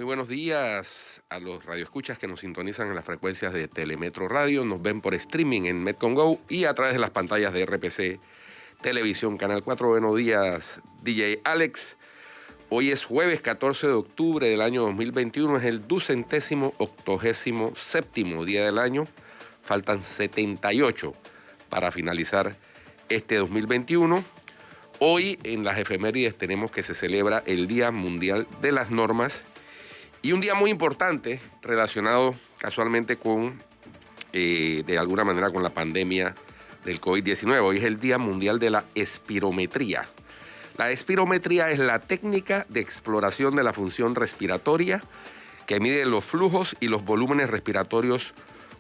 Muy buenos días a los radioescuchas que nos sintonizan en las frecuencias de Telemetro Radio, nos ven por streaming en Metcon Go y a través de las pantallas de RPC Televisión, Canal 4. Buenos días, DJ Alex. Hoy es jueves 14 de octubre del año 2021, es el 287º día del año. Faltan 78 para finalizar este 2021. Hoy en las efemérides tenemos que se celebra el Día Mundial de las Normas y un día muy importante relacionado casualmente con, de alguna manera, con la pandemia del COVID-19. Hoy es el Día Mundial de la Espirometría. La espirometría es la técnica de exploración de la función respiratoria que mide los flujos y los volúmenes respiratorios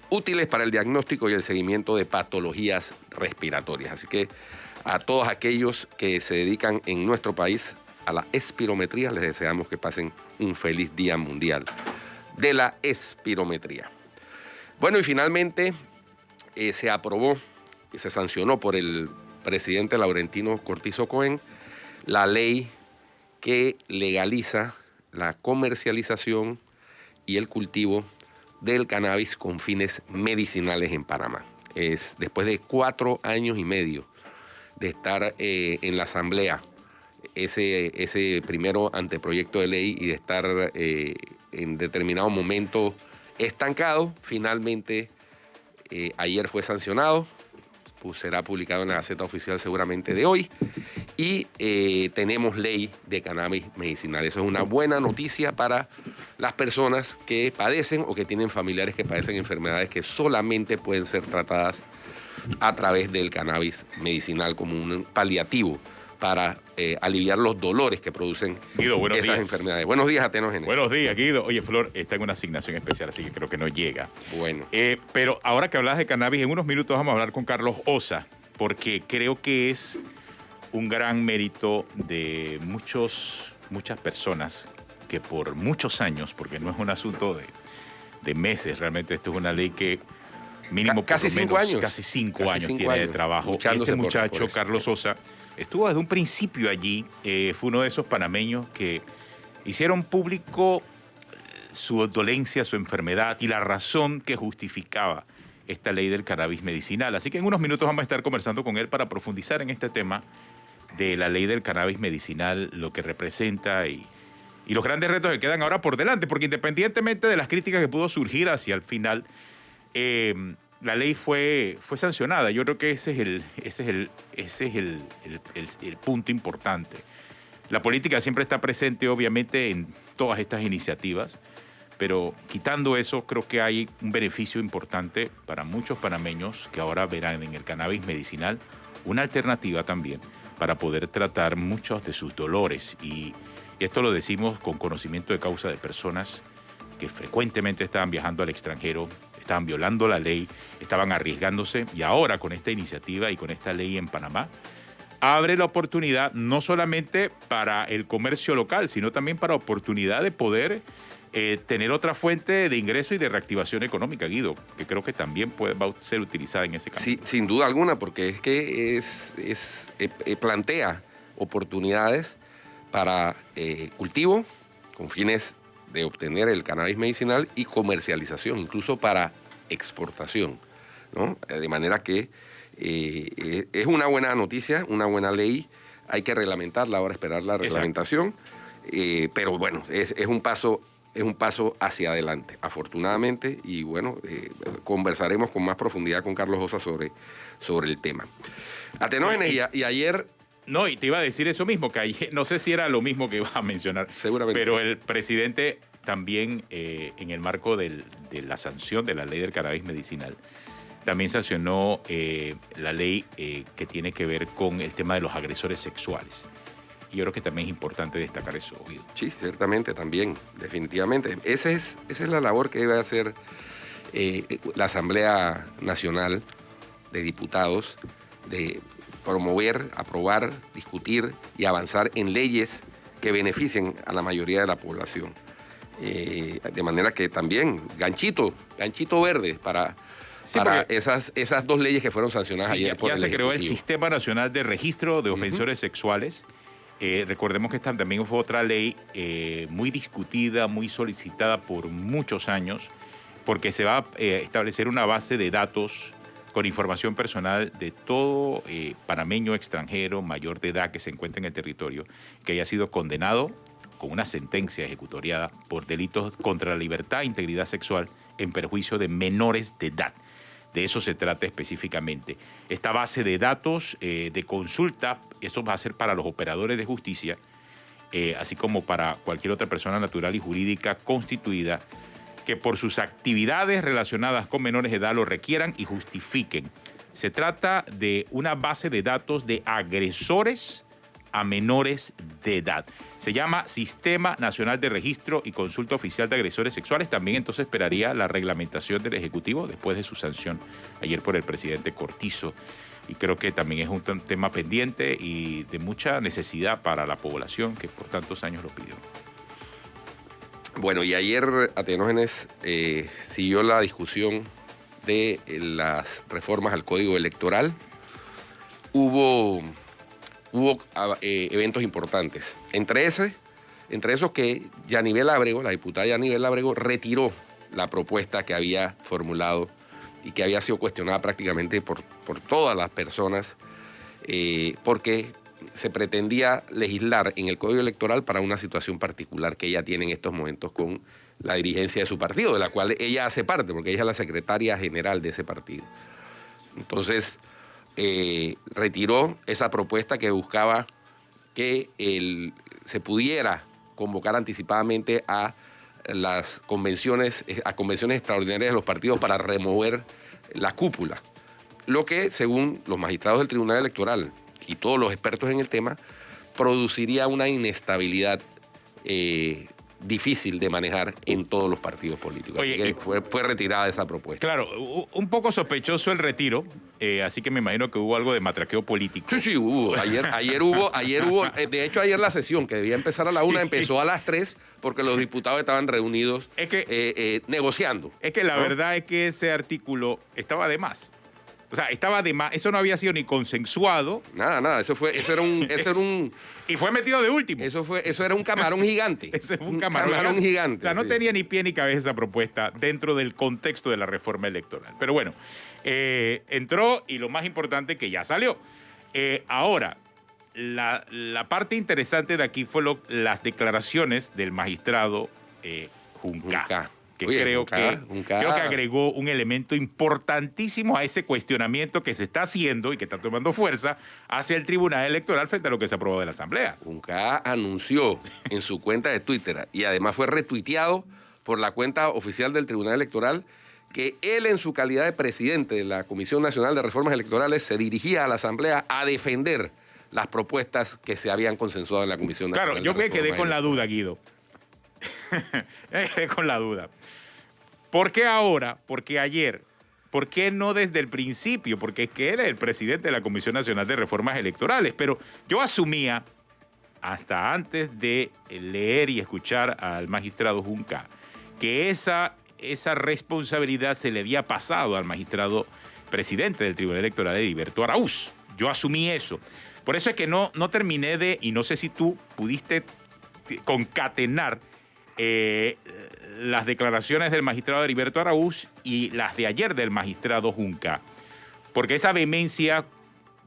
útiles para el diagnóstico y el seguimiento de patologías respiratorias. Así que a todos aquellos que se dedican en nuestro país a la espirometría, les deseamos que pasen un feliz Día Mundial de la Espirometría. Bueno, y finalmente se aprobó y se sancionó por el presidente Laurentino Cortizo Cohen la ley que legaliza la comercialización y el cultivo del cannabis con fines medicinales en Panamá. Es después de 4 años y medio de estar en la Asamblea, ese primero anteproyecto de ley, y de estar en determinado momento estancado, finalmente ayer fue sancionado, pues será publicado en la Gaceta Oficial seguramente de hoy, y tenemos ley de cannabis medicinal. Eso es una buena noticia para las personas que padecen o que tienen familiares que padecen enfermedades que solamente pueden ser tratadas a través del cannabis medicinal como un paliativo para aliviar los dolores que producen Guido, esas enfermedades. Buenos días, Atenógenes. Buenos días, Guido. Oye, Flor está en una asignación especial, así que creo que no llega. Bueno. Pero ahora que hablas de cannabis, en unos minutos vamos a hablar con Carlos Osa, porque creo que es un gran mérito de muchas personas que por muchos años, porque no es un asunto de meses, realmente esto es una ley que mínimo casi 5 años. Casi cinco años tiene de trabajo. Este muchacho, Carlos Osa, estuvo desde un principio allí, fue uno de esos panameños que hicieron público su dolencia, su enfermedad y la razón que justificaba esta ley del cannabis medicinal. Así que en unos minutos vamos a estar conversando con él para profundizar en este tema de la ley del cannabis medicinal, lo que representa y los grandes retos que quedan ahora por delante, porque independientemente de las críticas que pudo surgir hacia el final, la ley fue sancionada. Yo creo que ese es el punto importante. La política siempre está presente, obviamente, en todas estas iniciativas, pero quitando eso, creo que hay un beneficio importante para muchos panameños que ahora verán en el cannabis medicinal una alternativa también para poder tratar muchos de sus dolores. Y esto lo decimos con conocimiento de causa de personas que frecuentemente estaban viajando al extranjero, estaban violando la ley, estaban arriesgándose, y ahora con esta iniciativa y con esta ley en Panamá, abre la oportunidad no solamente para el comercio local, sino también para oportunidad de poder tener otra fuente de ingreso y de reactivación económica, Guido, que creo que también va a ser utilizada en ese campo. Sí, sin duda alguna, porque es que plantea oportunidades para cultivo con fines de obtener el cannabis medicinal y comercialización, incluso para exportación, ¿no? De manera que es una buena noticia, una buena ley. Hay que reglamentarla, ahora esperar la reglamentación, pero bueno, es un paso hacia adelante, afortunadamente, y bueno, conversaremos con más profundidad con Carlos Osa sobre el tema. Atenógenes, y ayer... No, y te iba a decir eso mismo, que ayer, no sé si era lo mismo que ibas a mencionar. Seguramente. Pero el presidente también, en el marco de la sanción de la ley del cannabis medicinal, también sancionó la ley que tiene que ver con el tema de los agresores sexuales. Y yo creo que también es importante destacar eso, Guido. Sí, ciertamente, también, definitivamente. Esa es la labor que debe hacer la Asamblea Nacional de Diputados, de promover, aprobar, discutir y avanzar en leyes que beneficien a la mayoría de la población. De manera que también, ganchito verde para esas 2 leyes que fueron sancionadas ayer por el ya se creó el Ejecutivo. Sistema Nacional de Registro de Ofensores Sexuales, Recordemos que esta también fue otra ley muy discutida, muy solicitada por muchos años, porque se va a establecer una base de datos con información personal de todo panameño extranjero mayor de edad que se encuentre en el territorio, que haya sido condenado con una sentencia ejecutoriada por delitos contra la libertad e integridad sexual en perjuicio de menores de edad. De eso se trata específicamente. Esta base de datos de consulta, esto va a ser para los operadores de justicia, así como para cualquier otra persona natural y jurídica constituida que por sus actividades relacionadas con menores de edad lo requieran y justifiquen. Se trata de una base de datos de agresores a menores de edad. Se llama Sistema Nacional de Registro y Consulta Oficial de Agresores Sexuales. También entonces esperaría la reglamentación del Ejecutivo después de su sanción ayer por el presidente Cortizo. Y creo que también es un tema pendiente y de mucha necesidad para la población que por tantos años lo pidió. Bueno, y ayer Atenógenes siguió la discusión de las reformas al Código Electoral. Hubo eventos importantes. Entre esos que Yanibel Ábrego, la diputada Yanibel Ábrego, retiró la propuesta que había formulado y que había sido cuestionada prácticamente por todas las personas, porque se pretendía legislar en el Código Electoral para una situación particular que ella tiene en estos momentos con la dirigencia de su partido, de la cual ella hace parte, porque ella es la secretaria general de ese partido. Entonces, retiró esa propuesta que buscaba que se pudiera convocar anticipadamente a las convenciones extraordinarias de los partidos para remover la cúpula. Lo que, según los magistrados del Tribunal Electoral y todos los expertos en el tema, produciría una inestabilidad difícil de manejar en todos los partidos políticos. Oye, así que fue retirada esa propuesta. Claro, un poco sospechoso el retiro, así que me imagino que hubo algo de matraqueo político. Sí, hubo. Ayer hubo, de hecho ayer la sesión que debía empezar a la 1 empezó a las 3 porque los diputados estaban reunidos negociando. Es que la verdad es que ese artículo estaba de más. O sea, estaba de más. Eso no había sido ni consensuado. Nada. Eso era un y fue metido de último. Eso era un camarón gigante. Ese fue un camarón gigante. O sea, no tenía ni pie ni cabeza esa propuesta dentro del contexto de la reforma electoral. Pero bueno, entró y lo más importante que ya salió. Ahora, la parte interesante de aquí fue las declaraciones del magistrado Junca. Que creo que agregó un elemento importantísimo a ese cuestionamiento que se está haciendo y que está tomando fuerza hacia el Tribunal Electoral frente a lo que se aprobó de la Asamblea. Junca anunció en su cuenta de Twitter, y además fue retuiteado por la cuenta oficial del Tribunal Electoral, que él, en su calidad de presidente de la Comisión Nacional de Reformas Electorales, se dirigía a la Asamblea a defender las propuestas que se habían consensuado en la Comisión Nacional. Claro, yo me quedé con la duda, Guido. Con la duda. ¿Por qué ahora? ¿Por qué ayer? ¿Por qué no desde el principio? Porque es que él es el presidente de la Comisión Nacional de Reformas Electorales. Pero yo asumía, hasta antes de leer y escuchar al magistrado Junca, que esa responsabilidad se le había pasado al magistrado presidente del Tribunal Electoral, Heriberto Araúz. Yo asumí eso. Por eso es que no terminé y no sé si tú pudiste concatenar las declaraciones del magistrado Heriberto Araúz y las de ayer del magistrado Junca, porque esa vehemencia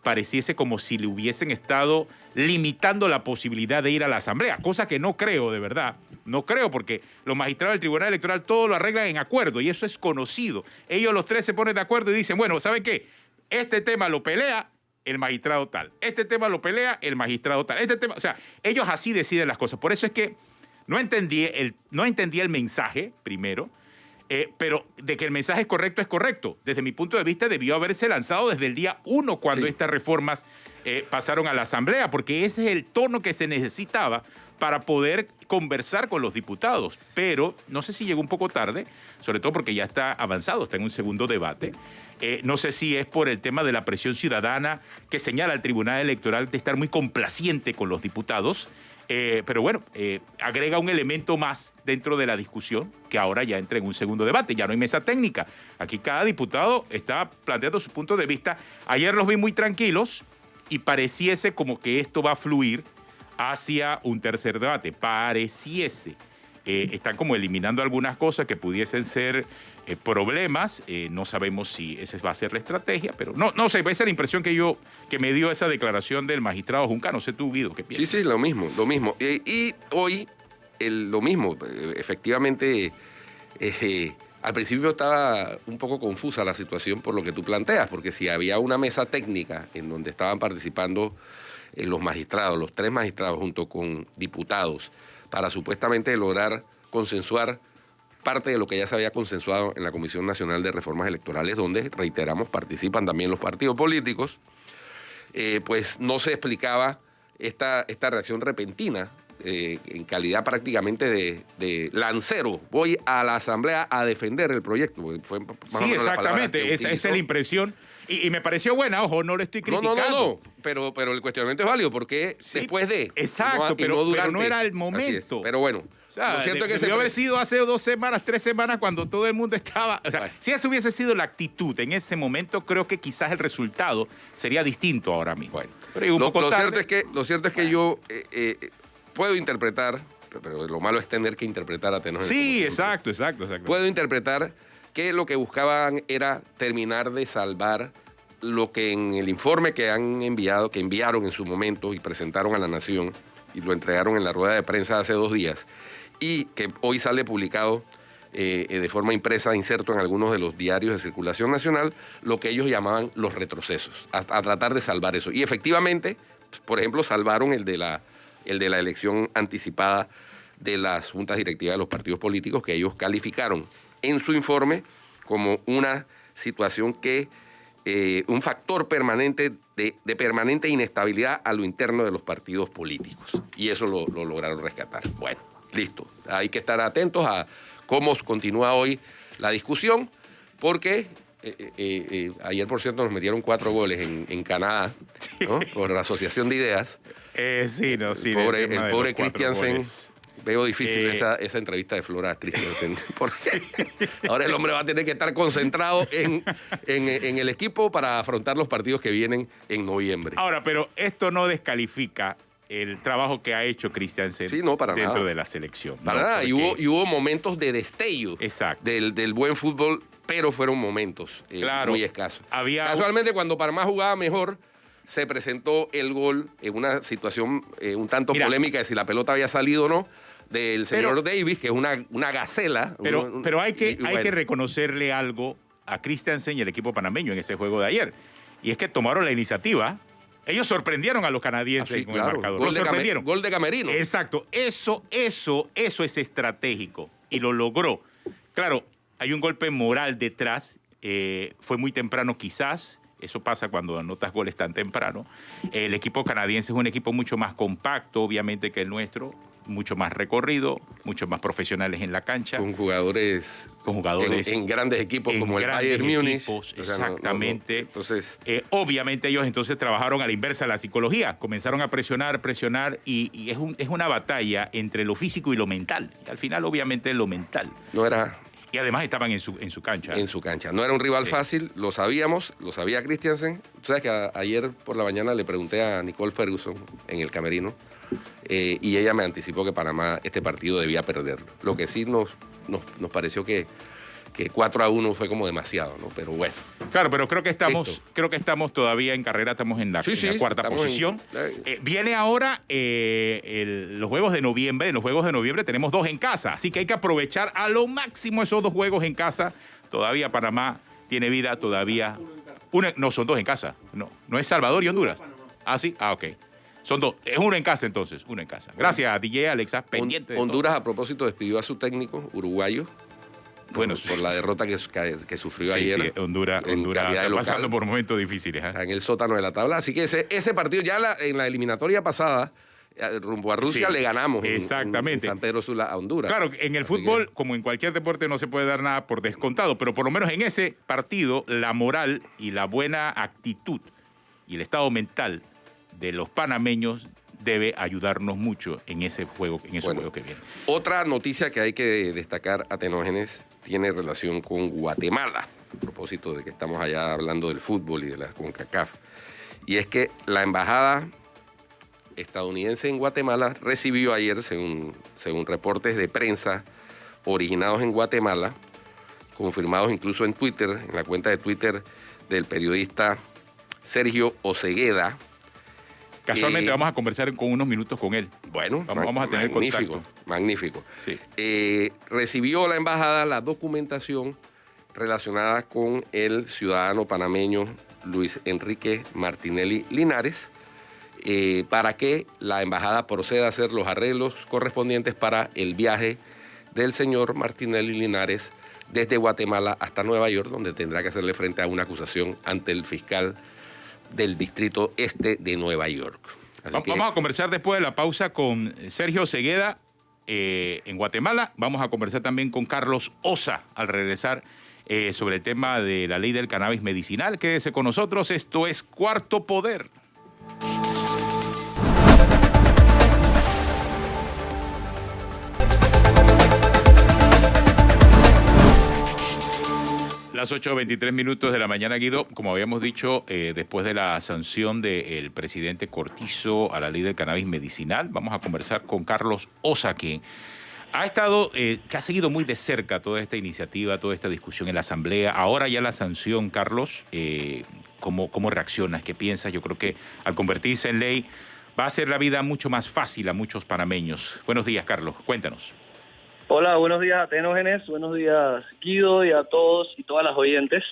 pareciese como si le hubiesen estado limitando la posibilidad de ir a la Asamblea, cosa que no creo, de verdad. No creo, porque los magistrados del Tribunal Electoral todo lo arreglan en acuerdo y eso es conocido. Ellos los tres se ponen de acuerdo y dicen, bueno, ¿saben qué? Este tema lo pelea el magistrado tal, este tema lo pelea el magistrado tal, este tema, o sea, ellos así deciden las cosas. Por eso es que no entendí el mensaje, primero, pero de que el mensaje es correcto. Desde mi punto de vista, debió haberse lanzado desde el día 1 cuando estas reformas pasaron a la Asamblea, porque ese es el tono que se necesitaba para poder conversar con los diputados. Pero no sé si llegó un poco tarde, sobre todo porque ya está avanzado, está en un segundo debate. No sé si es por el tema de la presión ciudadana que señala el Tribunal Electoral de estar muy complaciente con los diputados. Pero bueno, agrega un elemento más dentro de la discusión que ahora ya entra en un segundo debate. Ya no hay mesa técnica. Aquí cada diputado está planteando su punto de vista. Ayer los vi muy tranquilos y pareciese como que esto va a fluir hacia un tercer debate. Pareciese. Están como eliminando algunas cosas que pudiesen ser problemas. No sabemos si esa va a ser la estrategia, pero no sé, esa es la impresión que me dio esa declaración del magistrado Junca. No sé tú, Guido, ¿qué piensas? Sí, lo mismo. Y hoy, lo mismo, efectivamente, al principio estaba un poco confusa la situación por lo que tú planteas, porque si había una mesa técnica en donde estaban participando los magistrados, los 3 magistrados junto con diputados, para supuestamente lograr consensuar parte de lo que ya se había consensuado en la Comisión Nacional de Reformas Electorales, donde, reiteramos, participan también los partidos políticos, pues no se explicaba esta reacción repentina en calidad prácticamente de lancero. Voy a la Asamblea a defender el proyecto. Fue más o menos exactamente, esa es la impresión. Y me pareció buena, ojo, no lo estoy criticando. No, pero el cuestionamiento es válido, porque después de... Exacto, pero no era el momento. Pero bueno, o sea, lo cierto es que debió haber sido hace 2 semanas, 3 semanas, cuando todo el mundo estaba... O sea, bueno, si esa hubiese sido la actitud en ese momento, creo que quizás el resultado sería distinto ahora mismo. Bueno, pero lo cierto es que yo puedo interpretar, pero lo malo es tener que interpretar a tenor. Sí, exacto. Puedo interpretar que lo que buscaban era terminar de salvar lo que en el informe que enviaron en su momento y presentaron a la Nación y lo entregaron en la rueda de prensa hace 2 días y que hoy sale publicado de forma impresa, inserto en algunos de los diarios de circulación nacional, lo que ellos llamaban los retrocesos, a tratar de salvar eso. Y efectivamente, por ejemplo, salvaron el de la elección anticipada de las juntas directivas de los partidos políticos, que ellos calificaron en su informe como una situación que, un factor permanente de permanente inestabilidad a lo interno de los partidos políticos. Y eso lo lograron rescatar. Bueno, listo. Hay que estar atentos a cómo continúa hoy la discusión, porque ayer, por cierto, nos metieron 4 goles en Canadá, ¿no? Por la Asociación de Ideas. El pobre Christiansen. Veo difícil esa entrevista de Flora a Christiansen. Porque ahora el hombre va a tener que estar concentrado en el equipo para afrontar los partidos que vienen en noviembre. Ahora, pero esto no descalifica el trabajo que ha hecho Christiansen dentro de la selección. Para nada. Porque... Y hubo momentos de destello del buen fútbol, pero fueron momentos muy escasos. Casualmente, cuando Panamá jugaba mejor, se presentó el gol en una situación un tanto polémica de si la pelota había salido o no, del señor Davis, que es una gacela. Pero hay que reconocerle algo a Christiansen y el equipo panameño en ese juego de ayer. Y es que tomaron la iniciativa. Ellos sorprendieron a los canadienses con el marcador. Gol de Camerino. Exacto. Eso es estratégico. Y lo logró. Claro, hay un golpe moral detrás. Fue muy temprano quizás. Eso pasa cuando anotas goles tan temprano. El equipo canadiense es un equipo mucho más compacto, obviamente, que el nuestro. Mucho más recorrido, mucho más profesionales en la cancha. Con jugadores en grandes equipos como el Bayern Múnich. Exactamente. Entonces, obviamente ellos entonces trabajaron a la inversa de la psicología. Comenzaron a presionar y es una batalla entre lo físico y lo mental. Y al final, obviamente, lo mental. No era... Y además estaban en su cancha. En su cancha. No era un rival fácil, lo sabíamos, lo sabía Christiansen. Tú sabes que ayer por la mañana le pregunté a Nicole Ferguson en el camerino y ella me anticipó que Panamá este partido debía perderlo. Lo que sí nos pareció que 4-1 fue como demasiado, ¿no? Pero bueno. Claro, pero creo que estamos todavía en carrera, estamos en la cuarta posición. Viene ahora los juegos de noviembre. En los juegos de noviembre tenemos 2 en casa, así que hay que aprovechar a lo máximo esos 2 juegos en casa. Todavía Panamá tiene vida, todavía... No, son 2 en casa. No es Salvador y Honduras. Ah, sí. Ah, ok. Son 2. Es 1 en casa, entonces. 1 en casa. Gracias, DJ Alexa. Pendiente de Honduras, todo. A propósito, despidió a su técnico uruguayo. Por la derrota que sufrió ayer. Sí, Honduras está pasando por momentos difíciles. Está en el sótano de la tabla. Así que ese partido ya en la eliminatoria pasada, rumbo a Rusia, le ganamos exactamente. en San Pedro Sula a Honduras. Claro, en el fútbol, como en cualquier deporte, no se puede dar nada por descontado, pero por lo menos en ese partido, la moral y la buena actitud y el estado mental de los panameños debe ayudarnos mucho en ese juego que viene. Otra noticia que hay que destacar, Atenógenes, tiene relación con Guatemala, a propósito de que estamos allá hablando del fútbol y de la CONCACAF. Y es que la embajada estadounidense en Guatemala recibió ayer, según reportes de prensa originados en Guatemala, confirmados incluso en Twitter, en la cuenta de Twitter del periodista Sergio Osegueda. Casualmente vamos a conversar con unos minutos con él. Bueno, vamos a tener contacto. Magnífico. Sí. Recibió la embajada la documentación relacionada con el ciudadano panameño Luis Enrique Martinelli Linares, para que la embajada proceda a hacer los arreglos correspondientes para el viaje del señor Martinelli Linares desde Guatemala hasta Nueva York, donde tendrá que hacerle frente a una acusación ante el fiscal del Distrito Este de Nueva York. Vamos a conversar después de la pausa con Sergio Cegueda en Guatemala. Vamos a conversar también con Carlos Osa al regresar sobre el tema de la ley del cannabis medicinal. Quédese con nosotros, esto es Cuarto Poder. Las 8:23 de la mañana, Guido. Como habíamos dicho, después de la sanción del presidente Cortizo a la ley del cannabis medicinal, vamos a conversar con Carlos Osa, que ha estado, que ha seguido muy de cerca toda esta iniciativa, toda esta discusión en la Asamblea. Ahora ya la sanción, Carlos, ¿cómo reaccionas? ¿Qué piensas? Yo creo que al convertirse en ley va a hacer la vida mucho más fácil a muchos panameños. Buenos días, Carlos. Cuéntanos. Hola, buenos días a Tenógenes, buenos días Guido y a todos y todas las oyentes.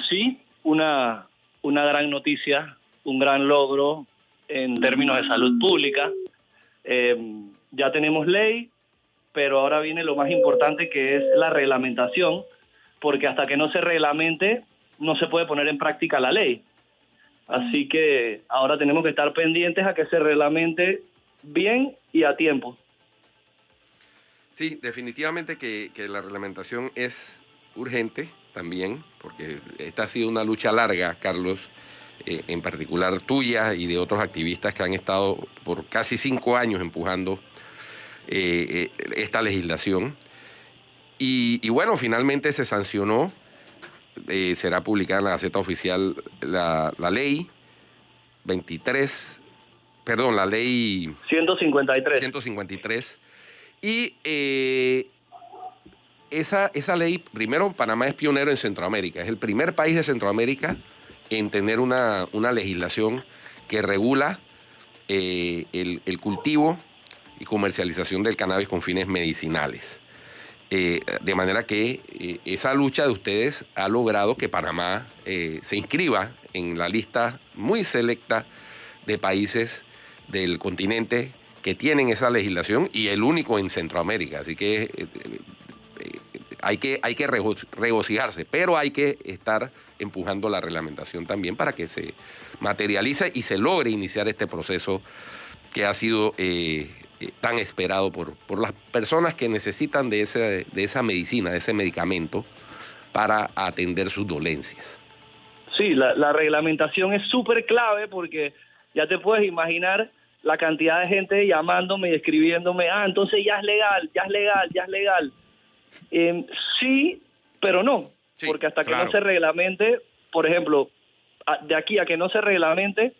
Sí, una gran noticia, un gran logro en términos de salud pública. Ya tenemos ley, pero ahora viene lo más importante, que es la reglamentación, porque hasta que no se reglamente no se puede poner en práctica la ley. Así que ahora tenemos que estar pendientes a que se reglamente bien y a tiempo. Sí, definitivamente que la reglamentación es urgente también, porque esta ha sido una lucha larga, Carlos, en particular tuya y de otros activistas que han estado por casi 5 años empujando esta legislación. Y bueno, finalmente se sancionó, será publicada en la Gaceta Oficial la ley 153. Y esa ley, primero, Panamá es pionero en Centroamérica. Es el primer país de Centroamérica en tener una legislación que regula el cultivo y comercialización del cannabis con fines medicinales. De manera que esa lucha de ustedes ha logrado que Panamá se inscriba en la lista muy selecta de países del continente que tienen esa legislación, y el único en Centroamérica. Así que hay que regocijarse, pero hay que estar empujando la reglamentación también para que se materialice y se logre iniciar este proceso que ha sido tan esperado por las personas que necesitan de esa medicina, de ese medicamento para atender sus dolencias. Sí, la reglamentación es súper clave, porque ya te puedes imaginar la cantidad de gente llamándome y escribiéndome, entonces ya es legal. Sí, pero no, sí, porque hasta que no se reglamente, por ejemplo, de aquí a que no se reglamente,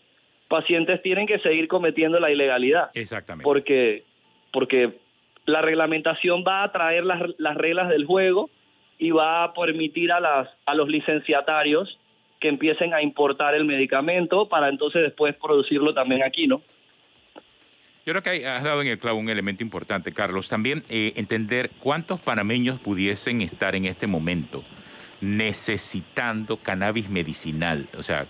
pacientes tienen que seguir cometiendo la ilegalidad. Exactamente. Porque la reglamentación va a traer las reglas del juego y va a permitir a los licenciatarios que empiecen a importar el medicamento para entonces después producirlo también aquí, ¿no? Yo creo que has dado en el clavo un elemento importante, Carlos. También entender cuántos panameños pudiesen estar en este momento necesitando cannabis medicinal. O sea,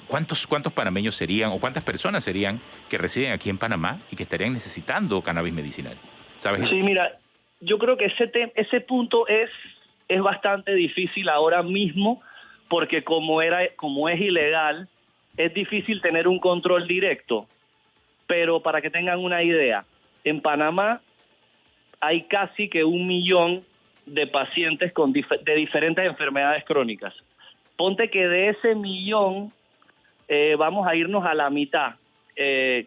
¿cuántos panameños serían o cuántas personas serían que residen aquí en Panamá y que estarían necesitando cannabis medicinal? ¿Sabes? Sí, mira, yo creo que ese punto es bastante difícil ahora mismo, porque como es ilegal, es difícil tener un control directo. Pero para que tengan una idea, en Panamá hay casi que 1 millón de pacientes de diferentes enfermedades crónicas. Ponte que de ese 1 millón vamos a irnos a la mitad, que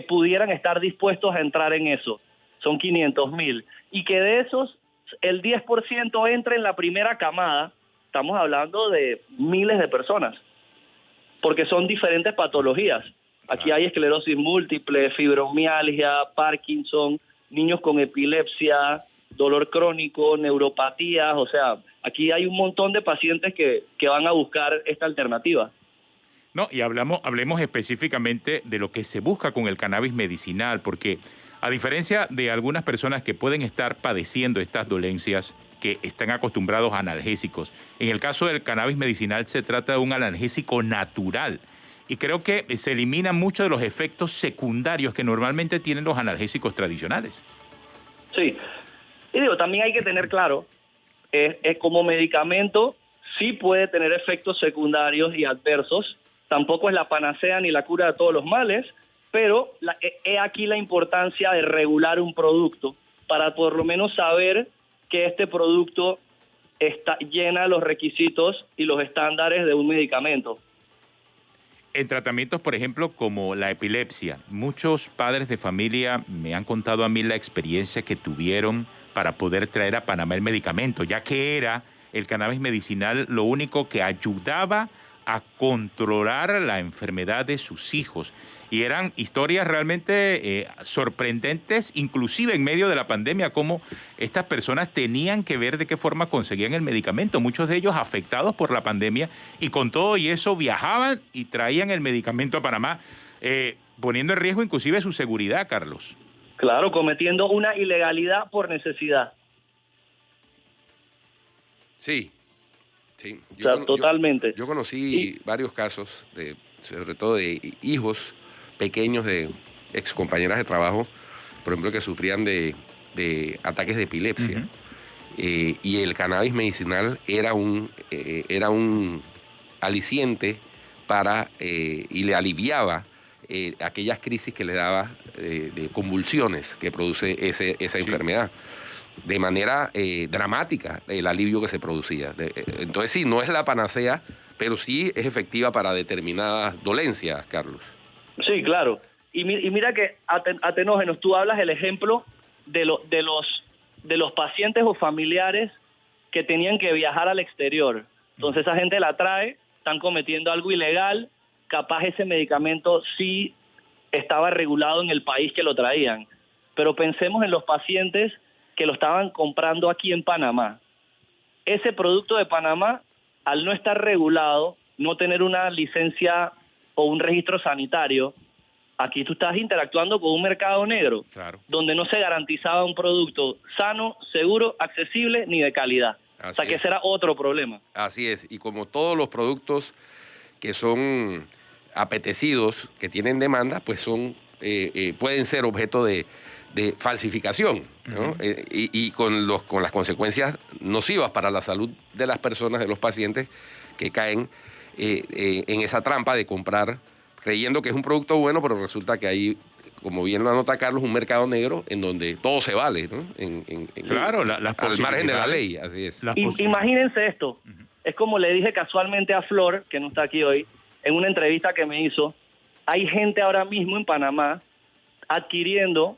pudieran estar dispuestos a entrar en eso. Son 500,000. Y que de esos el 10% entre en la primera camada. Estamos hablando de miles de personas, porque son diferentes patologías. Aquí hay esclerosis múltiple, fibromialgia, Parkinson, niños con epilepsia, dolor crónico, neuropatías, o sea, aquí hay un montón de pacientes que van a buscar esta alternativa. No, y hablemos específicamente de lo que se busca con el cannabis medicinal, porque a diferencia de algunas personas que pueden estar padeciendo estas dolencias, que están acostumbrados a analgésicos, en el caso del cannabis medicinal se trata de un analgésico natural. Y creo que se eliminan muchos de los efectos secundarios que normalmente tienen los analgésicos tradicionales. Sí, y digo, también hay que tener claro, como medicamento sí puede tener efectos secundarios y adversos, tampoco es la panacea ni la cura de todos los males, pero he aquí la importancia de regular un producto para por lo menos saber que este producto llena los requisitos y los estándares de un medicamento. En tratamientos, por ejemplo, como la epilepsia, muchos padres de familia me han contado a mí la experiencia que tuvieron para poder traer a Panamá el medicamento, ya que era el cannabis medicinal lo único que ayudaba a controlar la enfermedad de sus hijos. Y eran historias realmente sorprendentes, inclusive en medio de la pandemia, cómo estas personas tenían que ver de qué forma conseguían el medicamento, muchos de ellos afectados por la pandemia, y con todo y eso viajaban y traían el medicamento a Panamá, poniendo en riesgo inclusive su seguridad, Carlos. Claro, cometiendo una ilegalidad por necesidad. Sí, sí. Totalmente. Yo conocí varios casos, sobre todo de hijos pequeños de excompañeras de trabajo, por ejemplo, que sufrían de ataques de epilepsia. Y el cannabis medicinal era un aliciente y le aliviaba aquellas crisis que le daba de convulsiones que produce esa enfermedad. De manera dramática el alivio que se producía. Entonces sí, no es la panacea, pero sí es efectiva para determinadas dolencias, Carlos. Sí, claro. Y mira que, Atenógenos, tú hablas el ejemplo de los pacientes o familiares que tenían que viajar al exterior. Entonces esa gente la trae, están cometiendo algo ilegal, capaz ese medicamento sí estaba regulado en el país que lo traían. Pero pensemos en los pacientes que lo estaban comprando aquí en Panamá. Ese producto de Panamá, al no estar regulado, no tener una licencia o un registro sanitario, aquí tú estás interactuando con un mercado negro, claro, donde no se garantizaba un producto sano, seguro, accesible ni de calidad. Así o sea que es. ese era otro problema. Así es, y como todos los productos que son apetecidos, que tienen demanda, pues pueden ser objeto de falsificación, ¿no? Y con las consecuencias nocivas para la salud de las personas, de los pacientes que caen en esa trampa de comprar creyendo que es un producto bueno, pero resulta que hay, como bien lo anota Carlos, un mercado negro en donde todo se vale, ¿no? Claro, al margen de la ley, así es. Imagínense esto, es como le dije casualmente a Flor, que no está aquí hoy, en una entrevista que me hizo, hay gente ahora mismo en Panamá adquiriendo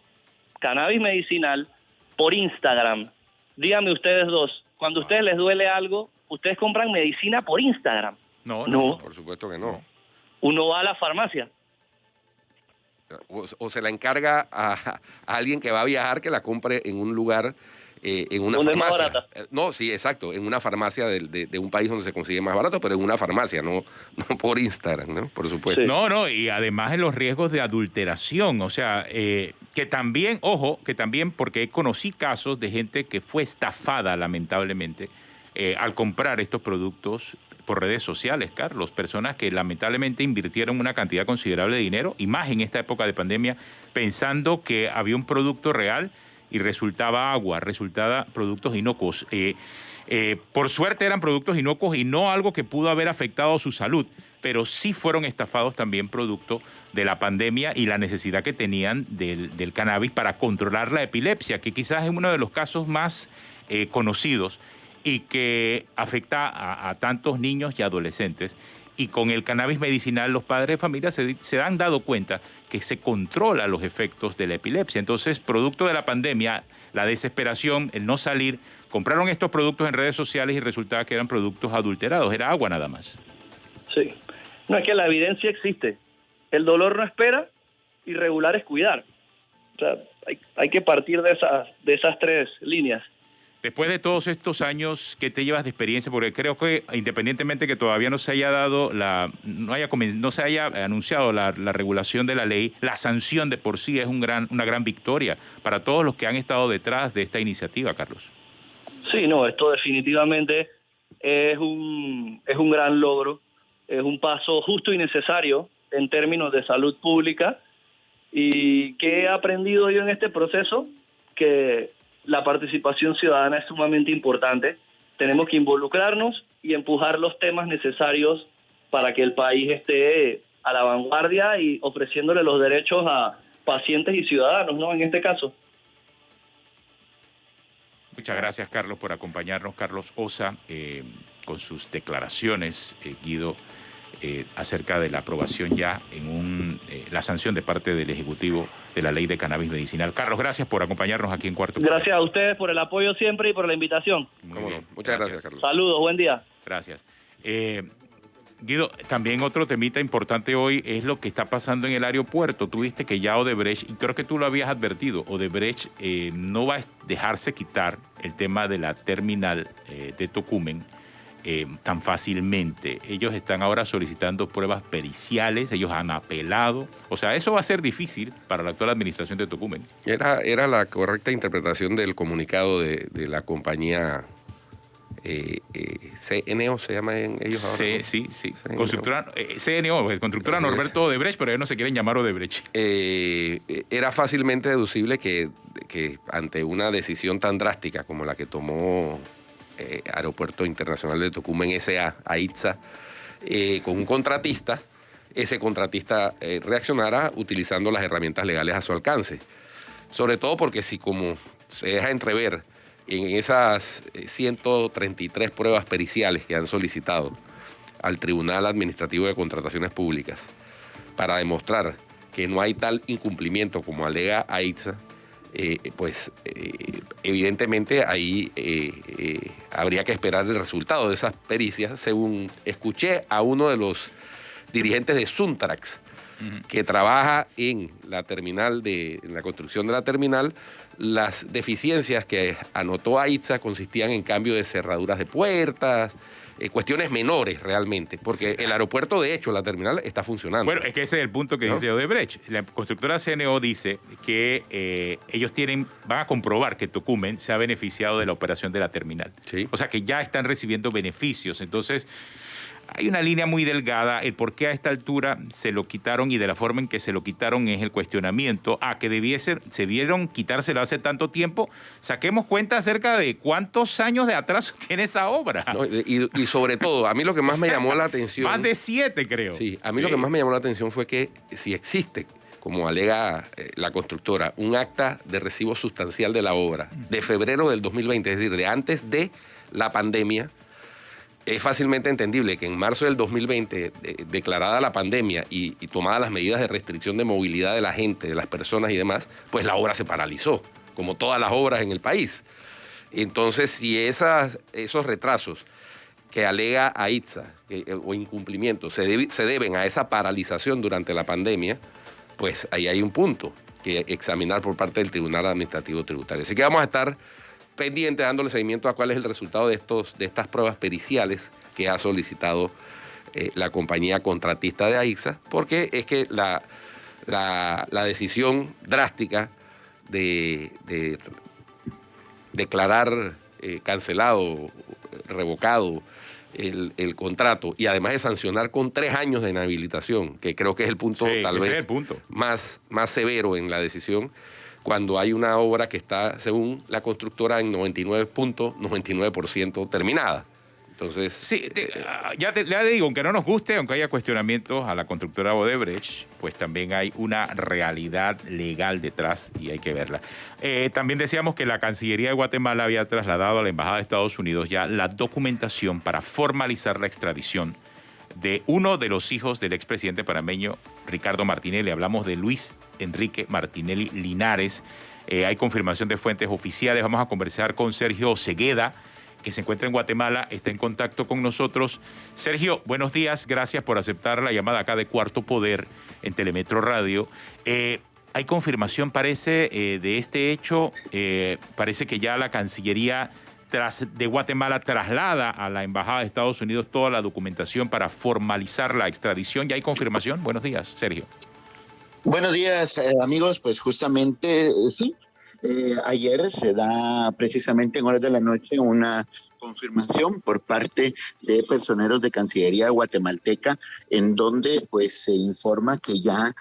cannabis medicinal por Instagram. Díganme ustedes dos, cuando a ustedes les duele algo, ¿ustedes compran medicina por Instagram? No. Por supuesto que no. Uno va a la farmacia. O se la encarga a alguien que va a viajar que la compre en un lugar, en una ¿Dónde es más farmacia. barata? No, sí, exacto, en una farmacia de un país donde se consigue más barato, pero en una farmacia, no por Instagram, ¿no? Por supuesto. Sí. No, y además en los riesgos de adulteración, o sea, que también, porque conocí casos de gente que fue estafada, lamentablemente, al comprar estos productos por redes sociales, Carlos. Personas que lamentablemente invirtieron una cantidad considerable de dinero, y más en esta época de pandemia, pensando que había un producto real y resultaba agua, resultaba productos inocuos. Por suerte eran productos inocuos y no algo que pudo haber afectado su salud, pero sí fueron estafados también producto de la pandemia y la necesidad que tenían del cannabis para controlar la epilepsia, que quizás es uno de los casos más conocidos y que afecta a tantos niños y adolescentes. Y con el cannabis medicinal los padres de familia se han dado cuenta que se controla los efectos de la epilepsia. Entonces, producto de la pandemia, la desesperación, el no salir, compraron estos productos en redes sociales y resultaba que eran productos adulterados, era agua nada más. Sí. No, es que la evidencia existe. El dolor no espera y regular es cuidar. O sea, hay que partir de esas tres líneas. Después de todos estos años, ¿qué te llevas de experiencia? Porque creo que independientemente que todavía no se haya dado no se haya anunciado la regulación de la ley, la sanción de por sí es una gran victoria para todos los que han estado detrás de esta iniciativa, Carlos. Sí, no, esto definitivamente es un gran logro, es un paso justo y necesario en términos de salud pública. ¿Y qué he aprendido yo en este proceso? Que la participación ciudadana es sumamente importante. Tenemos que involucrarnos y empujar los temas necesarios para que el país esté a la vanguardia y ofreciéndole los derechos a pacientes y ciudadanos, ¿no? En este caso. Muchas gracias, Carlos, por acompañarnos. Carlos Osa, con sus declaraciones, Guido, acerca de la aprobación ya en la sanción de parte del Ejecutivo de la Ley de Cannabis Medicinal. Carlos, gracias por acompañarnos aquí en Cuarto Poder. Gracias a ustedes por el apoyo siempre y por la invitación. Muy bien. Muchas gracias, Carlos. Saludos, buen día. Gracias. Guido, también otro temita importante hoy es lo que está pasando en el aeropuerto. Tú viste que ya Odebrecht, y creo que tú lo habías advertido, Odebrecht no va a dejarse quitar el tema de la terminal de Tocumen tan fácilmente. Ellos están ahora solicitando pruebas periciales, ellos han apelado. O sea, eso va a ser difícil para la actual administración de Tocumen. Era la correcta interpretación del comunicado de la compañía CNO, se llama ellos ahora. Sí. CNO, constructora Norberto Odebrecht, pero ellos no se quieren llamar Odebrecht. Era fácilmente deducible que ante una decisión tan drástica como la que tomó Aeropuerto Internacional de Tocumen S.A., AITSA, con un contratista, ese contratista reaccionara utilizando las herramientas legales a su alcance. Sobre todo porque si, como se deja entrever en esas 133 pruebas periciales que han solicitado al Tribunal Administrativo de Contrataciones Públicas para demostrar que no hay tal incumplimiento como alega AITSA, evidentemente ahí habría que esperar el resultado de esas pericias. Según escuché a uno de los dirigentes de Suntrax, que trabaja en la terminal, en la construcción de la terminal, las deficiencias que anotó AITSA consistían en cambio de cerraduras de puertas, cuestiones menores realmente, porque sí, el aeropuerto, de hecho, la terminal está funcionando. Bueno, es que ese es el punto que dice Odebrecht. La constructora CNO dice que ellos van a comprobar que Tocumen se ha beneficiado de la operación de la terminal. Sí. O sea, que ya están recibiendo beneficios. Entonces, hay una línea muy delgada. El por qué a esta altura se lo quitaron y de la forma en que se lo quitaron es el cuestionamiento a que se vieron quitárselo hace tanto tiempo. Saquemos cuenta acerca de cuántos años de atraso tiene esa obra. No, y sobre todo, a mí lo que más me llamó la atención... Más de 7, creo. Sí, a mí lo que más me llamó la atención fue que si existe, como alega la constructora, un acta de recibo sustancial de la obra de febrero del 2020, es decir, de antes de la pandemia, es fácilmente entendible que en marzo del 2020, declarada la pandemia y tomadas las medidas de restricción de movilidad de la gente, de las personas y demás, pues la obra se paralizó, como todas las obras en el país. Entonces, si esos retrasos que alega AITSA o incumplimientos se deben a esa paralización durante la pandemia, pues ahí hay un punto que examinar por parte del Tribunal Administrativo Tributario. Así que vamos a estar pendiente, dándole seguimiento a cuál es el resultado de estas pruebas periciales que ha solicitado la compañía contratista de AITSA, porque es que la decisión drástica de declarar cancelado, revocado el contrato y además de sancionar con 3 años de inhabilitación, que creo que es el punto tal vez más severo en la decisión, cuando hay una obra que está, según la constructora, en 99.99% terminada. Entonces... Sí, ya le digo, aunque no nos guste, aunque haya cuestionamientos a la constructora Odebrecht, pues también hay una realidad legal detrás y hay que verla. También decíamos que la Cancillería de Guatemala había trasladado a la Embajada de Estados Unidos ya la documentación para formalizar la extradición de uno de los hijos del expresidente panameño Ricardo Martinelli. Hablamos de Luis Enrique Martinelli Linares. Hay confirmación de fuentes oficiales. Vamos a conversar con Sergio Segueda, que se encuentra en Guatemala, está en contacto con nosotros. Sergio, buenos días, gracias por aceptar la llamada acá de Cuarto Poder en Telemetro Radio. Hay confirmación, parece, de este hecho. Parece que ya la Cancillería de Guatemala traslada a la Embajada de Estados Unidos toda la documentación para formalizar la extradición. ¿Ya hay confirmación? Buenos días, Sergio. Buenos días, amigos. Pues justamente sí. Ayer se da precisamente en horas de la noche una confirmación por parte de personeros de Cancillería guatemalteca, en donde pues se informa que ya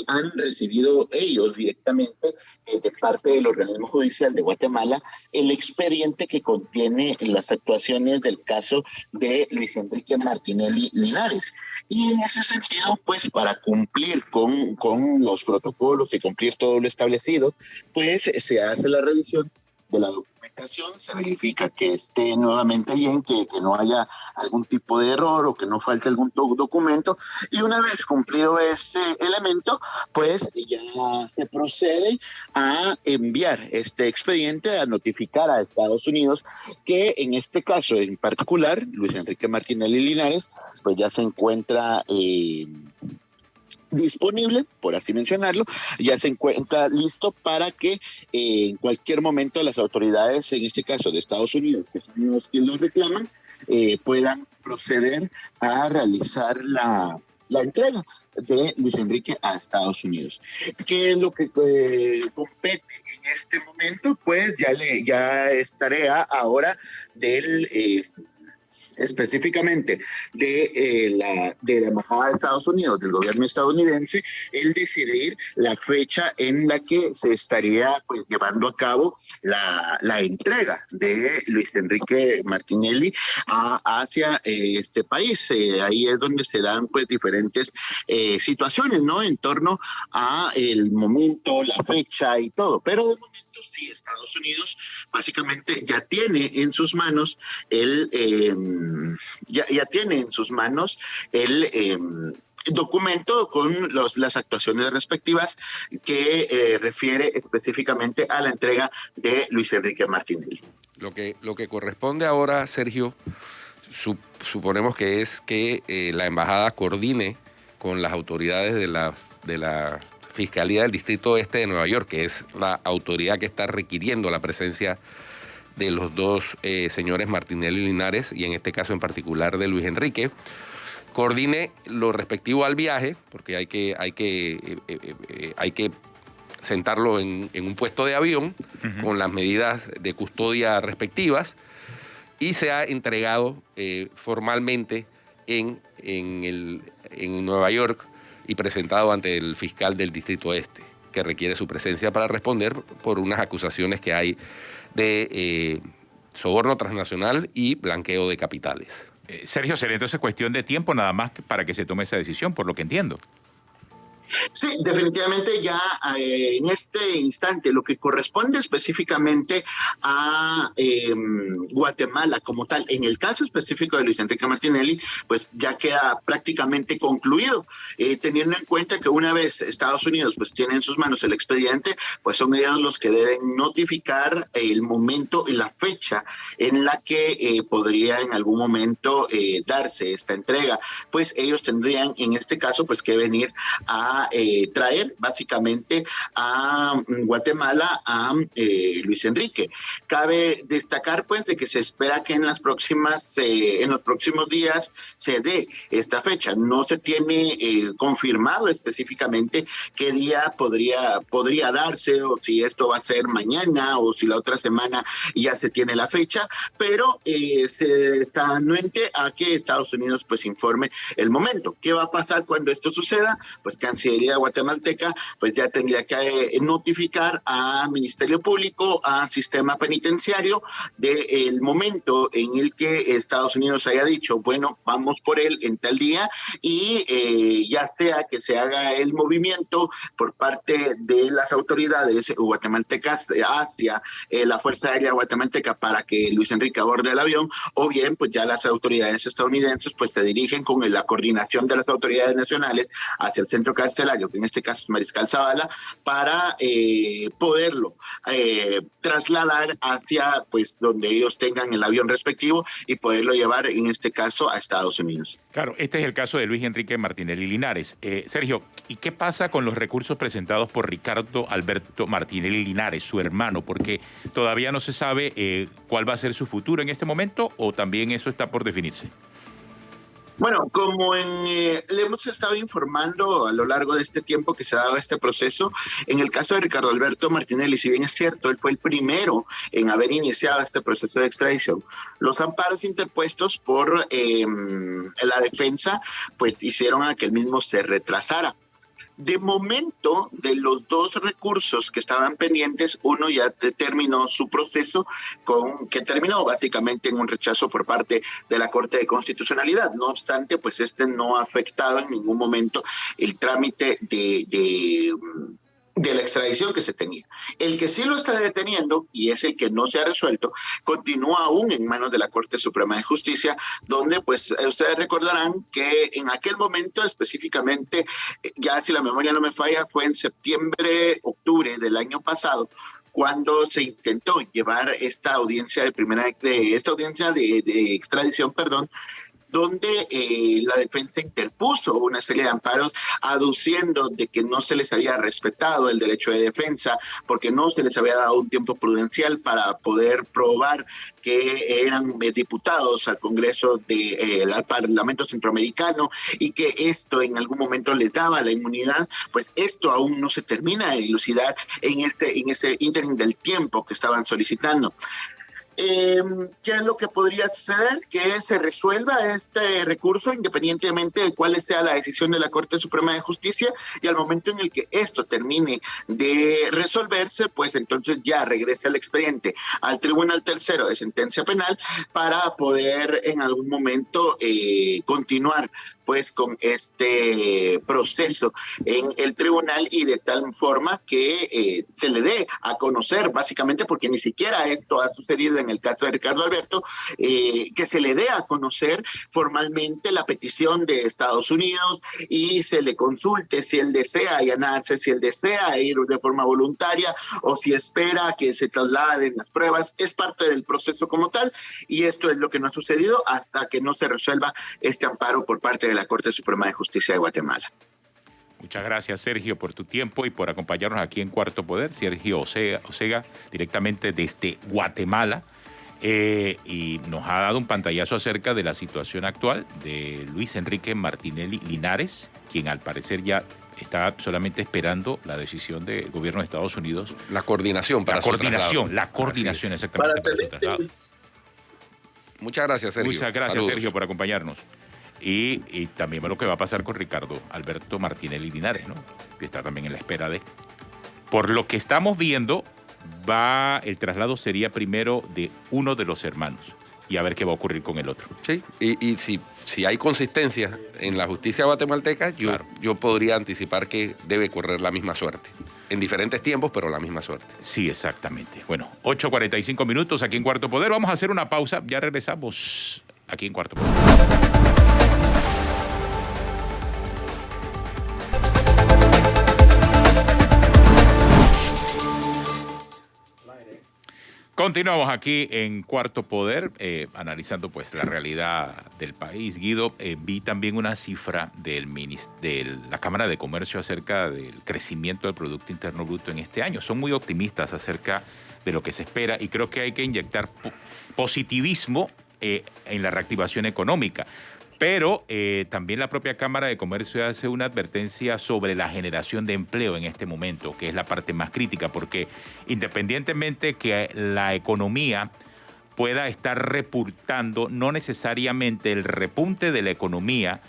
han recibido ellos directamente de parte del organismo judicial de Guatemala el expediente que contiene las actuaciones del caso de Luis Enrique Martinelli Linares. Y en ese sentido, pues para cumplir con los protocolos y cumplir todo lo establecido, pues se hace la revisión de la documentación, se verifica que esté nuevamente bien, que no haya algún tipo de error o que no falte algún documento, y una vez cumplido ese elemento, pues ya se procede a enviar este expediente, a notificar a Estados Unidos que en este caso en particular, Luis Enrique Martinelli Linares, pues ya se encuentra disponible, por así mencionarlo, ya se encuentra listo para que en cualquier momento las autoridades, en este caso de Estados Unidos, que son los que los reclaman, puedan proceder a realizar la entrega de Luis Enrique a Estados Unidos. ¿Qué es lo que compete en este momento? Pues ya es tarea ahora del específicamente de la Embajada de Estados Unidos, del gobierno estadounidense, el decidir la fecha en la que se estaría pues llevando a cabo la entrega de Luis Enrique Martinelli hacia este país. Ahí es donde se dan pues diferentes situaciones, ¿no? En torno a el momento, la fecha y todo, pero de momento sí, Estados Unidos básicamente ya tiene en sus manos el documento con las actuaciones respectivas que refiere específicamente a la entrega de Luis Enrique Martinelli. Lo que corresponde ahora, Sergio, suponemos que es que la embajada coordine con las autoridades de la Fiscalía del Distrito Este de Nueva York, que es la autoridad que está requiriendo la presencia de los dos señores Martinelli y Linares, y en este caso en particular de Luis Enrique, coordine lo respectivo al viaje, porque hay que sentarlo en un puesto de avión con las medidas de custodia respectivas, y se ha entregado formalmente en Nueva York y presentado ante el fiscal del Distrito Este, que requiere su presencia para responder por unas acusaciones que hay de soborno transnacional y blanqueo de capitales. Sergio, sería entonces cuestión de tiempo nada más para que se tome esa decisión, por lo que entiendo. Sí, definitivamente ya en este instante lo que corresponde específicamente a Guatemala como tal, en el caso específico de Luis Enrique Martinelli, pues ya queda prácticamente concluido, teniendo en cuenta que una vez Estados Unidos pues tiene en sus manos el expediente, pues son ellos los que deben notificar el momento y la fecha en la que podría en algún momento darse esta entrega. Pues ellos tendrían en este caso pues que venir a traer básicamente a Guatemala a Luis Enrique. Cabe destacar pues de que se espera que en los próximos días se dé esta fecha. No se tiene confirmado específicamente qué día podría darse, o si esto va a ser mañana o si la otra semana ya se tiene la fecha, pero se está anuente a que Estados Unidos pues informe el momento. ¿Qué va a pasar cuando esto suceda? Pues Cancillería guatemalteca pues ya tendría que notificar a Ministerio Público, a Sistema Penitenciario del momento en el que Estados Unidos haya dicho, bueno, vamos por él en tal día, y ya sea que se haga el movimiento por parte de las autoridades guatemaltecas hacia la Fuerza Aérea Guatemalteca para que Luis Enrique aborde el avión, o bien pues ya las autoridades estadounidenses pues se dirigen con la coordinación de las autoridades nacionales hacia el centro carcelario, que en este caso es Mariscal Zavala, para poderlo trasladar hacia pues donde ellos tengan el avión respectivo y poderlo llevar en este caso a Estados Unidos. Claro, este es el caso de Luis Enrique Martinelli Linares. Sergio, ¿y qué pasa con los recursos presentados por Ricardo Alberto Martinelli Linares, su hermano? Porque todavía no se sabe cuál va a ser su futuro en este momento, o también eso está por definirse. Bueno, como le hemos estado informando a lo largo de este tiempo que se ha dado este proceso, en el caso de Ricardo Alberto Martinelli, si bien es cierto, él fue el primero en haber iniciado este proceso de extradición, los amparos interpuestos por la defensa pues hicieron a que el mismo se retrasara. De momento, de los dos recursos que estaban pendientes, uno ya terminó su proceso, que terminó básicamente en un rechazo por parte de la Corte de Constitucionalidad. No obstante, pues este no ha afectado en ningún momento el trámite de la extradición que se tenía. El que sí lo está deteniendo, y es el que no se ha resuelto, continúa aún en manos de la Corte Suprema de Justicia, donde pues ustedes recordarán que en aquel momento específicamente, ya si la memoria no me falla, fue en septiembre, octubre del año pasado, cuando se intentó llevar esta audiencia de extradición, donde la defensa interpuso una serie de amparos aduciendo de que no se les había respetado el derecho de defensa porque no se les había dado un tiempo prudencial para poder probar que eran diputados al Congreso al Parlamento Centroamericano y que esto en algún momento les daba la inmunidad. Pues esto aún no se termina de dilucidar en ese ínterin del tiempo que estaban solicitando. ¿Qué es lo que podría suceder? Que se resuelva este recurso independientemente de cuál sea la decisión de la Corte Suprema de Justicia, y al momento en el que esto termine de resolverse, pues entonces ya regresa el expediente al Tribunal Tercero de Sentencia Penal para poder en algún momento continuar pues con este proceso en el tribunal, y de tal forma que se le dé a conocer, básicamente porque ni siquiera esto ha sucedido en el caso de Ricardo Alberto, que se le dé a conocer formalmente la petición de Estados Unidos y se le consulte si él desea allanarse, si él desea ir de forma voluntaria o si espera que se trasladen las pruebas. Es parte del proceso como tal, y esto es lo que no ha sucedido hasta que no se resuelva este amparo por parte de la Corte Suprema de Justicia de Guatemala. Muchas gracias, Sergio, por tu tiempo y por acompañarnos aquí en Cuarto Poder. Sergio Osega, directamente desde Guatemala, y nos ha dado un pantallazo acerca de la situación actual de Luis Enrique Martinelli Linares, quien al parecer ya está solamente esperando la decisión del gobierno de Estados Unidos. La coordinación para su traslado. La coordinación, exactamente, para su traslado. Muchas gracias, Sergio. Muchas gracias, Saludos. Sergio, por acompañarnos. Y también lo que va a pasar con Ricardo Alberto Martinelli Linares, ¿no? Que está también en la espera de... Por lo que estamos viendo, el traslado sería primero de uno de los hermanos y a ver qué va a ocurrir con el otro. Sí, y si hay consistencia en la justicia guatemalteca, yo podría anticipar que debe correr la misma suerte. En diferentes tiempos, pero la misma suerte. Sí, exactamente. Bueno, 8:45 minutos aquí en Cuarto Poder. Vamos a hacer una pausa. Ya regresamos aquí en Cuarto Poder. Continuamos aquí en Cuarto Poder, analizando pues la realidad del país. Guido, vi también una cifra de la Cámara de Comercio acerca del crecimiento del Producto Interno Bruto en este año. Son muy optimistas acerca de lo que se espera y creo que hay que inyectar positivismo en la reactivación económica. Pero también la propia Cámara de Comercio hace una advertencia sobre la generación de empleo en este momento, que es la parte más crítica, porque independientemente que la economía pueda estar repuntando, no necesariamente el repunte de la economía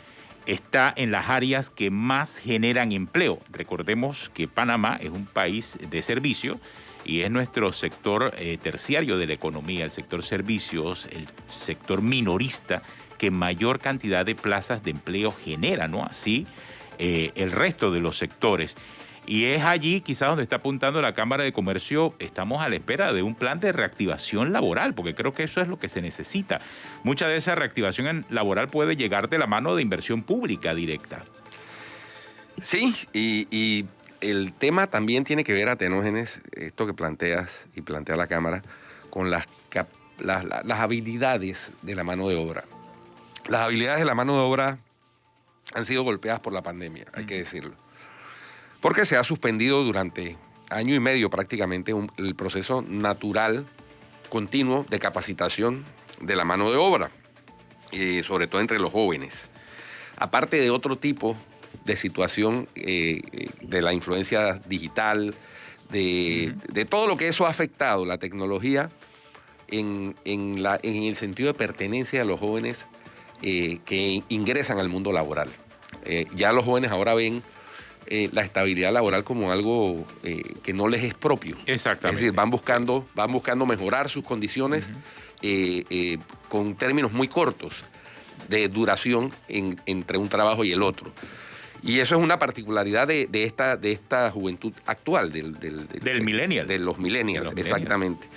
está en las áreas que más generan empleo. Recordemos que Panamá es un país de servicio y es nuestro sector terciario de la economía, el sector servicios, el sector minorista, que mayor cantidad de plazas de empleo genera, ¿no? Así el resto de los sectores. Y es allí quizás donde está apuntando la Cámara de Comercio. Estamos a la espera de un plan de reactivación laboral, porque creo que eso es lo que se necesita. Mucha de esa reactivación laboral puede llegar de la mano de inversión pública directa. Sí, y el tema también tiene que ver, Atenógenes, esto que planteas y plantea la Cámara, con las habilidades de la mano de obra. Las habilidades de la mano de obra han sido golpeadas por la pandemia, hay que decirlo. Porque se ha suspendido durante año y medio prácticamente el proceso natural, continuo de capacitación de la mano de obra, sobre todo entre los jóvenes. Aparte de otro tipo de situación de la influencia digital, de todo lo que eso ha afectado, la tecnología, en el sentido de pertenencia de los jóvenes que ingresan al mundo laboral. Ya los jóvenes ahora ven la estabilidad laboral como algo que no les es propio. Exactamente. Es decir, van buscando mejorar sus condiciones con términos muy cortos de duración entre un trabajo y el otro. Y eso es una particularidad de esta juventud actual, del millennial. De los millennials, exactamente.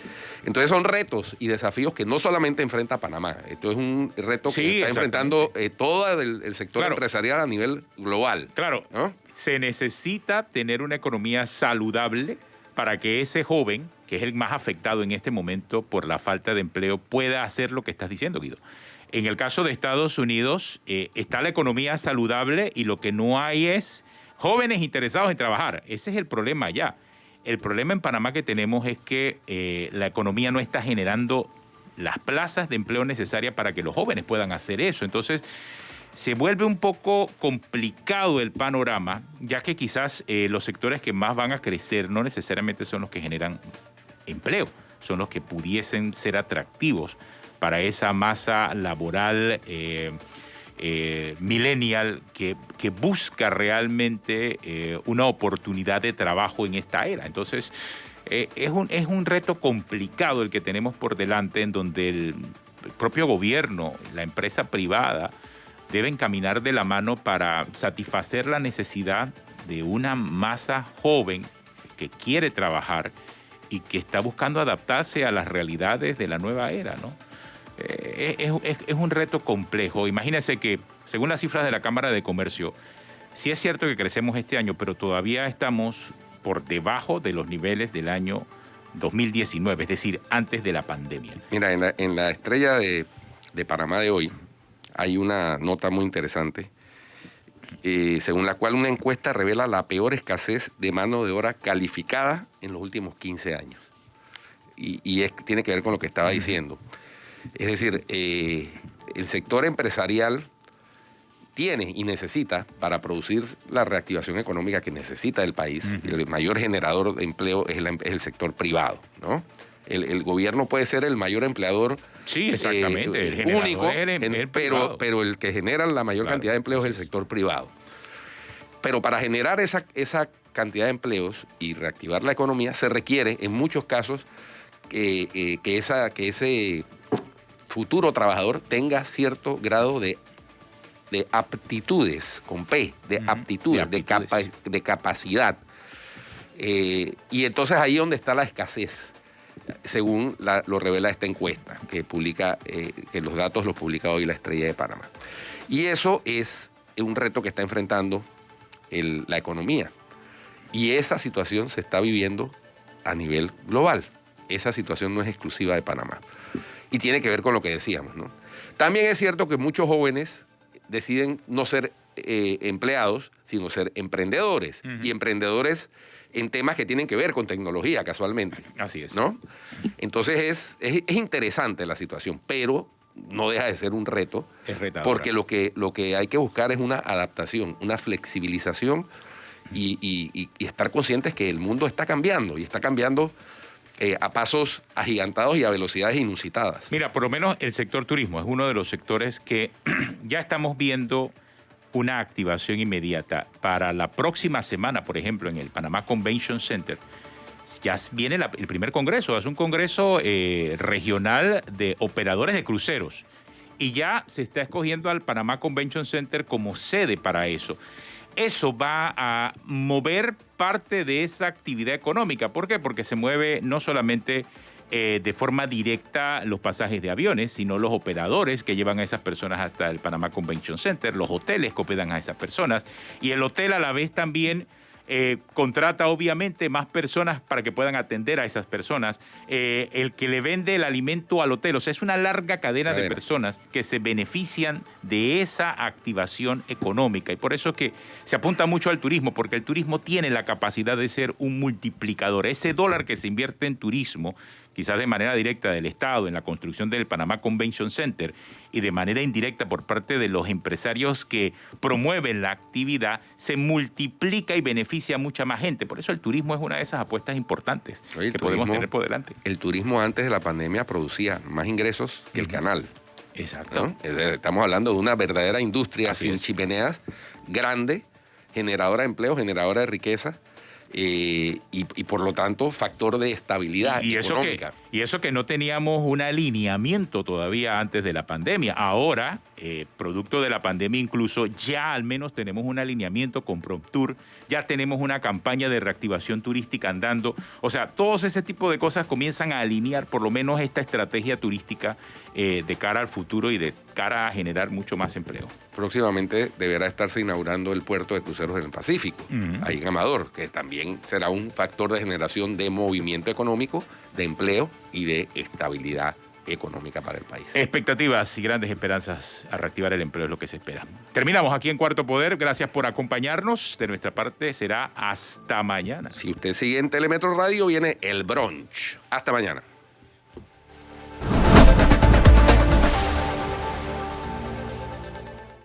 Entonces son retos y desafíos que no solamente enfrenta Panamá. Esto es un reto que está enfrentando todo el sector empresarial a nivel global. Claro, ¿no? Se necesita tener una economía saludable para que ese joven, que es el más afectado en este momento por la falta de empleo, pueda hacer lo que estás diciendo, Guido. En el caso de Estados Unidos, está la economía saludable y lo que no hay es jóvenes interesados en trabajar. Ese es el problema allá. El problema en Panamá que tenemos es que la economía no está generando las plazas de empleo necesarias para que los jóvenes puedan hacer eso. Entonces, se vuelve un poco complicado el panorama, ya que quizás los sectores que más van a crecer no necesariamente son los que generan empleo, son los que pudiesen ser atractivos para esa masa laboral millennial que busca realmente una oportunidad de trabajo en esta era. Entonces, es un reto complicado el que tenemos por delante, en donde el propio gobierno, la empresa privada, deben caminar de la mano para satisfacer la necesidad de una masa joven que quiere trabajar y que está buscando adaptarse a las realidades de la nueva era, ¿no? Es un reto complejo. Imagínense que, según las cifras de la Cámara de Comercio, sí es cierto que crecemos este año, pero todavía estamos por debajo de los niveles del año 2019, es decir, antes de la pandemia. Mira, en la estrella de Panamá de hoy hay una nota muy interesante, según la cual una encuesta revela la peor escasez de mano de obra calificada en los últimos 15 años. Y tiene que ver con lo que estaba diciendo. Es decir, el sector empresarial tiene y necesita, para producir la reactivación económica que necesita el país, el mayor generador de empleo es el sector privado, ¿no? El gobierno puede ser el mayor empleador, sí, exactamente, el único, pero el que genera la mayor cantidad de empleos es el sector privado. Pero para generar esa cantidad de empleos y reactivar la economía se requiere, en muchos casos, que ese futuro trabajador tenga cierto grado de aptitudes, con P, de aptitudes, de capacidad. Y entonces ahí es donde está la escasez, según lo revela esta encuesta que publica, que los datos los publica hoy la Estrella de Panamá. Y eso es un reto que está enfrentando la economía. Y esa situación se está viviendo a nivel global. Esa situación no es exclusiva de Panamá. Y tiene que ver con lo que decíamos, ¿no? También es cierto que muchos jóvenes deciden no ser empleados, sino ser emprendedores. Y emprendedores en temas que tienen que ver con tecnología, casualmente. Así es. ¿No? Entonces es interesante la situación, pero no deja de ser un reto. Es retadora. Porque lo que hay que buscar es una adaptación, una flexibilización y estar conscientes que el mundo está cambiando y está cambiando a pasos agigantados y a velocidades inusitadas. Mira, por lo menos el sector turismo es uno de los sectores que ya estamos viendo una activación inmediata. Para la próxima semana, por ejemplo, en el Panamá Convention Center, ya viene el primer congreso. Es un congreso regional de operadores de cruceros. Y ya se está escogiendo al Panamá Convention Center como sede para eso. Eso va a mover parte de esa actividad económica. ¿Por qué? Porque se mueve no solamente de forma directa los pasajes de aviones, sino los operadores que llevan a esas personas hasta el Panamá Convention Center, los hoteles que hospedan a esas personas, y el hotel a la vez también contrata obviamente más personas para que puedan atender a esas personas, el que le vende el alimento al hotel, o sea, es una larga cadena de personas que se benefician de esa activación económica, y por eso es que se apunta mucho al turismo, porque el turismo tiene la capacidad de ser un multiplicador. Ese dólar que se invierte en turismo, quizás de manera directa del Estado en la construcción del Panamá Convention Center y de manera indirecta por parte de los empresarios que promueven la actividad, se multiplica y beneficia a mucha más gente. Por eso el turismo es una de esas apuestas importantes que podemos tener por delante. El turismo antes de la pandemia producía más ingresos que el canal. Exacto. ¿No? Estamos hablando de una verdadera industria sin chimeneas, grande, generadora de empleo, generadora de riqueza. Y por lo tanto factor de estabilidad económica. Y eso que no teníamos un alineamiento todavía antes de la pandemia. Ahora, producto de la pandemia incluso, ya al menos tenemos un alineamiento con ProTour, ya tenemos una campaña de reactivación turística andando. O sea, todos ese tipo de cosas comienzan a alinear por lo menos esta estrategia turística de cara al futuro y de cara a generar mucho más empleo. Próximamente deberá estarse inaugurando el puerto de cruceros en el Pacífico, ahí en Amador, que también será un factor de generación de movimiento económico, de empleo y de estabilidad económica para el país. Expectativas y grandes esperanzas a reactivar el empleo es lo que se espera. Terminamos aquí en Cuarto Poder. Gracias por acompañarnos. De nuestra parte será hasta mañana. Si usted sigue en Telemetro Radio, viene el brunch. Hasta mañana.